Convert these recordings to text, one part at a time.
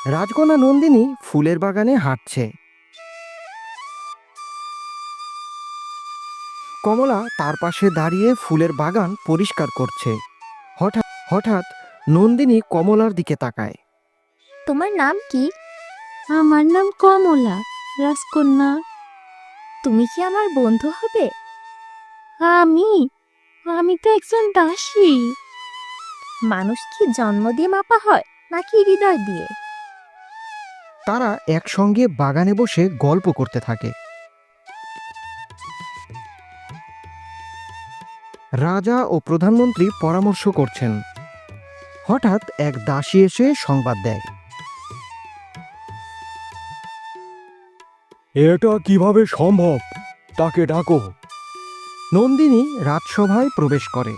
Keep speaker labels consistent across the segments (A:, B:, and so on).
A: রাজকন্যা নন্দিনী ফুলের বাগানে হাঁটছে। কমলা তার পাশে দাঁড়িয়ে ফুলের বাগান পরিষ্কার করছে। হঠাৎ হঠাৎ নন্দিনী কমলার দিকে তাকায়।
B: তোমার নাম কি?
C: আমার নাম কমলা, রাজকন্যা।
B: তুমি কি আমার বন্ধু হবে?
C: আমি আমি তো একজন দাসী।
B: মানুষ কি জন্ম দিয়ে মাপা হয় নাকি হৃদয় দিয়ে?
A: তারা একসঙ্গে বাগানে বসে গল্প করতে থাকে। রাজা ও প্রধানমন্ত্রী পরামর্শ করছেন। হঠাৎ এক দাসী এসে সংবাদ দেয়।
D: এটা কিভাবে সম্ভব? তাকে ডাকো।
A: নন্দিনী রাজসভায় প্রবেশ করে।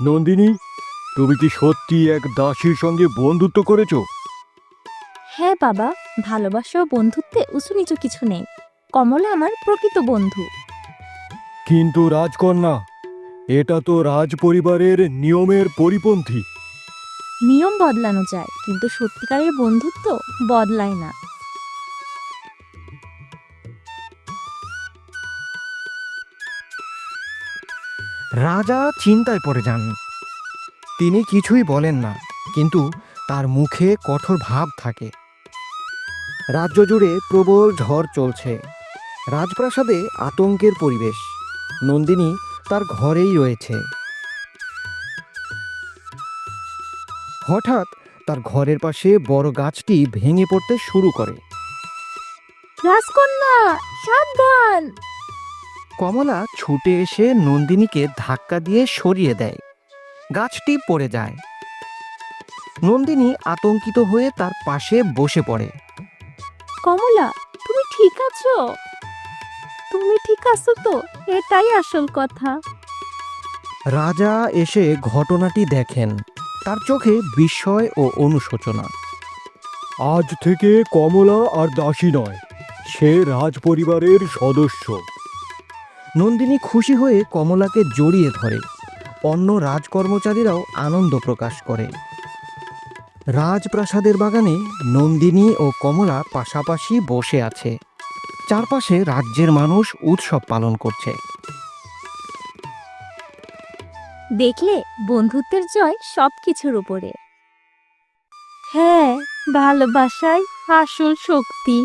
D: নন্দিনী, তুমি কি সত্যি এক দাসীর সঙ্গে বন্ধুত্ব করেছো?
B: হ্যাঁ বাবা, ভালোবাসা ও বন্ধুত্বে উঁচু নিচু কিছু নেই। কমলা আমার প্রকৃত বন্ধু।
D: কিন্তু রাজকন্যা, এটা তো রাজ পরিবারের নিয়মের পরিপন্থী।
B: নিয়ম বদলানো যায়, কিন্তু সত্যিকারের বন্ধুত্ব বদলায় না।
A: রাজা চিন্তায় পড়ে যান। তিনি কিছুই বলেন না, কিন্তু তার মুখে কঠোর ভাব থাকে। রাজ্য জুড়ে প্রবল ঝড় চলছে। রাজপ্রাসাদে আতঙ্কের পরিবেশ। নন্দিনী তার ঘরেই রয়েছে। হঠাৎ তার ঘরের পাশে বড় গাছটি ভেঙে পড়তে শুরু করে।
C: রাজকন্যা, সাবধান!
A: কমলা ছুটে এসে নন্দিনীকে ধাক্কা দিয়ে সরিয়ে দেয়। গাছটি পড়ে যায়। নন্দিনী আতঙ্কিত হয়ে তার পাশে বসে পড়ে।
C: কমলা, তুমি ঠিক আছো? তুমি ঠিক আছো তো? এটাই আসল কথা।
A: রাজা এসে ঘটনাটি দেখেন। তার চোখে বিস্ময় ও অনুশোচনা।
D: আজ থেকে কমলা আর দাসী নয়, সে রাজ পরিবারের সদস্য।
A: নন্দিনী খুশি হয়ে কমলাকে জড়িয়ে ধরে। অন্য রাজকর্মচারীরাও আনন্দ প্রকাশ করে। রাজপ্রাসাদের বাগানে নন্দিনী ও কমলা পাশাপাশি বসে আছে। চারপাশে রাজ্যের মানুষ উৎসব পালন করছে।
B: দেখলে, বন্ধুত্বের জয় সবকিছুর উপরে।
C: হ্যাঁ, ভালোবাসাই আসল শক্তি।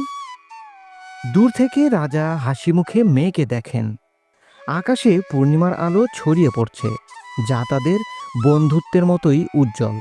A: দূর থেকে রাজা হাসি মুখে মেয়েকে দেখেন। আকাশে পূর্ণিমার আলো ছড়িয়ে পড়ছে, যা তাদের বন্ধুত্বের মতোই উজ্জ্বল।